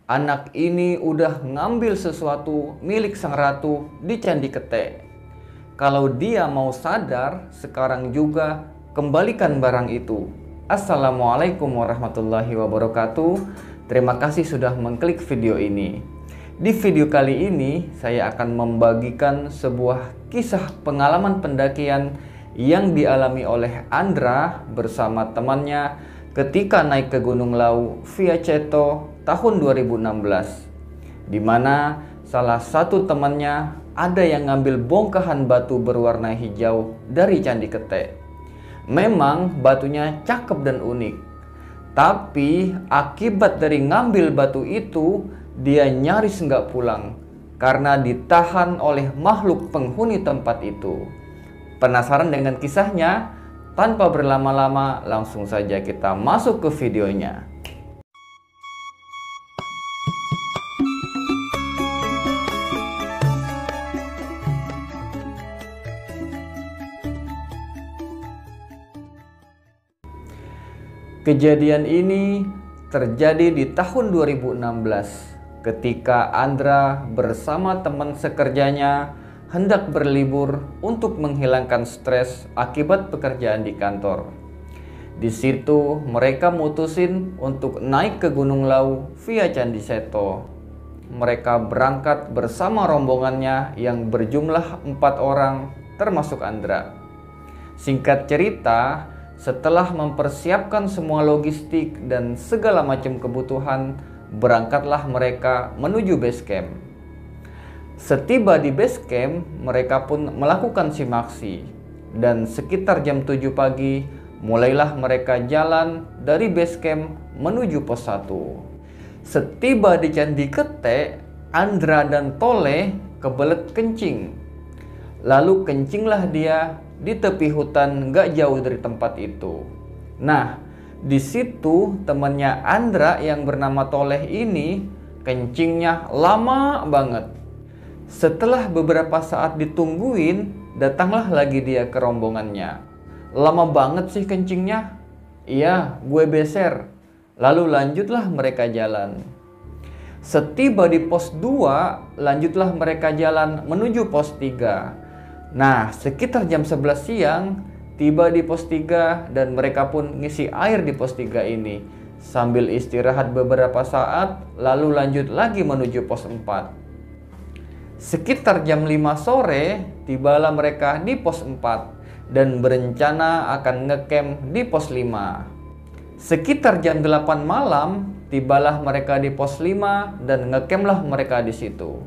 anak ini udah ngambil sesuatu milik sang ratu di Candi Kete. Kalau dia mau sadar, sekarang juga kembalikan barang itu. Assalamualaikum warahmatullahi wabarakatuh. Terima kasih sudah mengklik video ini. Di video kali ini, saya akan membagikan sebuah kisah pengalaman pendakian yang dialami oleh Andra bersama temannya ketika naik ke Gunung Lau via Ceto tahun 2016, di mana salah satu temannya ada yang ngambil bongkahan batu berwarna hijau dari Candi Kete. Memang batunya cakep dan unik, tapi akibat dari ngambil batu itu, dia nyaris nggak pulang karena ditahan oleh makhluk penghuni tempat itu. Penasaran dengan kisahnya? Tanpa berlama-lama, langsung saja kita masuk ke videonya. Kejadian ini terjadi di tahun 2016 ketika Andra bersama teman sekerjanya hendak berlibur untuk menghilangkan stres akibat pekerjaan di kantor. Di situ mereka mutusin untuk naik ke Gunung Lau via Candi Ceto. Mereka berangkat bersama rombongannya yang berjumlah 4 orang termasuk Andra. Singkat cerita, setelah mempersiapkan semua logistik dan segala macam kebutuhan, berangkatlah mereka menuju base camp. Setiba di base camp, mereka pun melakukan simaksi, dan sekitar jam 7 pagi mulailah mereka jalan dari base camp menuju pos 1. Setiba di Candi Kete, Andra dan Tole kebelet kencing. Lalu kencinglah dia di tepi hutan gak jauh dari tempat itu. Nah, di situ temannya Andra yang bernama Toleh ini kencingnya lama banget. Setelah beberapa saat ditungguin, datanglah lagi dia ke rombongannya. Lama banget sih kencingnya? Iya, gue beser. Lalu lanjutlah mereka jalan. Setiba di pos 2, lanjutlah mereka jalan menuju pos 3. Nah, sekitar jam 11 siang, tiba di pos 3 dan mereka pun ngisi air di pos 3 ini. Sambil istirahat beberapa saat, lalu lanjut lagi menuju pos 4. Sekitar jam 5 sore, tibalah mereka di pos 4 dan berencana akan ngecamp di pos 5. Sekitar jam 8 malam, tibalah mereka di pos 5 dan ngecamplah mereka di situ.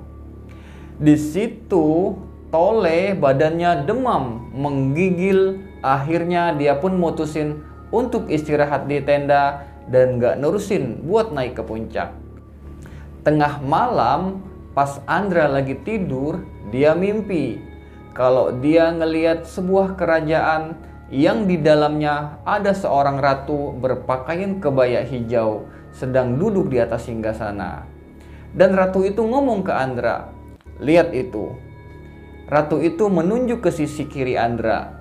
Di situ, Tole badannya demam, menggigil. Akhirnya dia pun mutusin untuk istirahat di tenda dan gak nerusin buat naik ke puncak. Tengah malam, pas Andra lagi tidur, dia mimpi kalau dia ngelihat sebuah kerajaan yang di dalamnya ada seorang ratu berpakaian kebaya hijau sedang duduk di atas singgasana. Dan ratu itu ngomong ke Andra, "Lihat itu." Ratu itu menunjuk ke sisi kiri Andra.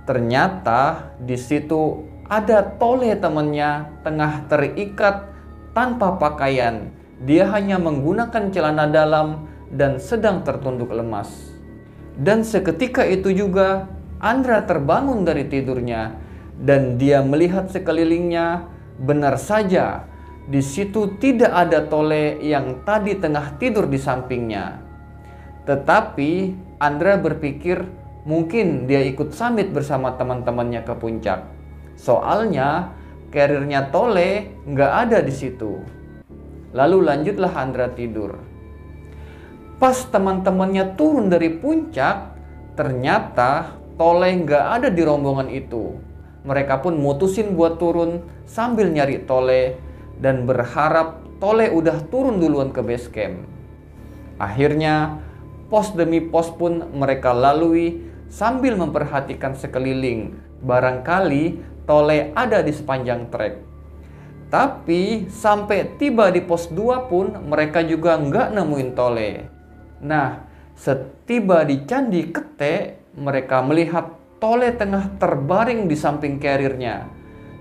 Ternyata di situ ada Tole temannya tengah terikat tanpa pakaian. Dia hanya menggunakan celana dalam dan sedang tertunduk lemas. Dan seketika itu juga Andra terbangun dari tidurnya dan dia melihat sekelilingnya. Benar saja, di situ tidak ada Tole yang tadi tengah tidur di sampingnya. Tetapi Andra berpikir mungkin dia ikut summit bersama teman-temannya ke puncak. Soalnya karirnya Tole nggak ada di situ. Lalu lanjutlah Andra tidur. Pas teman-temannya turun dari puncak, ternyata Tole nggak ada di rombongan itu. Mereka pun mutusin buat turun sambil nyari Tole dan berharap Tole udah turun duluan ke base camp. Akhirnya pos demi pos pun mereka lalui sambil memperhatikan sekeliling. Barangkali Tole ada di sepanjang trek. Tapi sampai tiba di pos 2 pun mereka juga nggak nemuin Tole. Nah, setiba di Candi Kete, mereka melihat Tole tengah terbaring di samping karirnya.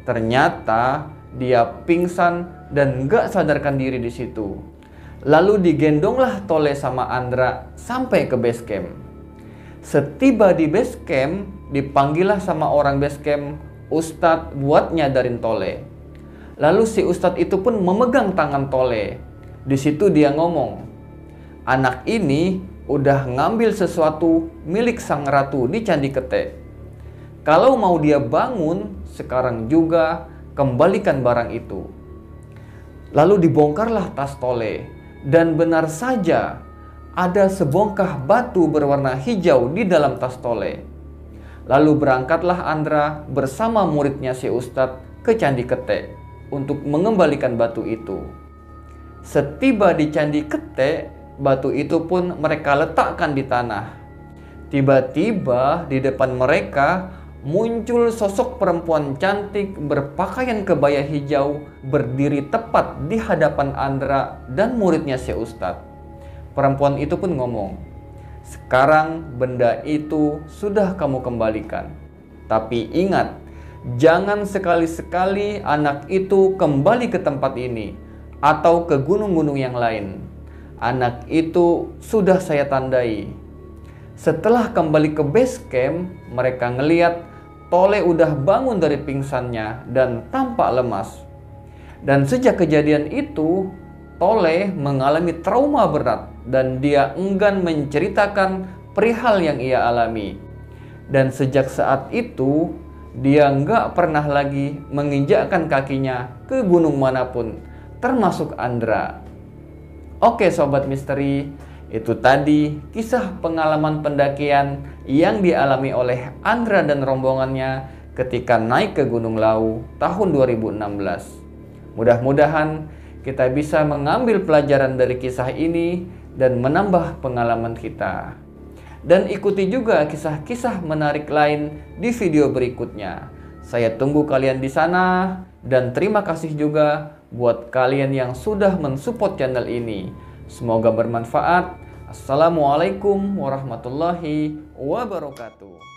Ternyata dia pingsan dan gak sadarkan diri di situ. Lalu digendonglah Tole sama Andra sampai ke base camp. Setiba di base camp, dipanggillah sama orang base camp Ustadz buat nyadarin Tole. Lalu si Ustadz itu pun memegang tangan Tole. Di situ dia ngomong, anak ini udah ngambil sesuatu milik sang ratu di Candi Kete. Kalau mau dia bangun, sekarang juga kembalikan barang itu. Lalu dibongkarlah tas Tole. Dan benar saja ada sebongkah batu berwarna hijau di dalam tas Tole. Lalu berangkatlah Andra bersama muridnya si Ustadz ke Candi Kete untuk mengembalikan batu itu. Setiba di Candi Kete, batu itu pun mereka letakkan di tanah. Tiba-tiba di depan mereka muncul sosok perempuan cantik berpakaian kebaya hijau berdiri tepat di hadapan Andra dan muridnya si Ustadz. Perempuan itu pun ngomong, sekarang benda itu sudah kamu kembalikan. Tapi ingat, jangan sekali-sekali anak itu kembali ke tempat ini atau ke gunung-gunung yang lain. Anak itu sudah saya tandai. Setelah kembali ke base camp, mereka ngeliat Tole udah bangun dari pingsannya dan tampak lemas. Dan sejak kejadian itu, Tole mengalami trauma berat dan dia enggan menceritakan perihal yang ia alami. Dan sejak saat itu, dia nggak pernah lagi menginjakkan kakinya ke gunung manapun, termasuk Andra. Oke Sobat Misteri, itu tadi kisah pengalaman pendakian yang dialami oleh Andra dan rombongannya ketika naik ke Gunung Lawu tahun 2016. Mudah-mudahan kita bisa mengambil pelajaran dari kisah ini dan menambah pengalaman kita. Dan ikuti juga kisah-kisah menarik lain di video berikutnya. Saya tunggu kalian di sana dan terima kasih juga buat kalian yang sudah mensupport channel ini. Semoga bermanfaat. Assalamualaikum warahmatullahi wabarakatuh.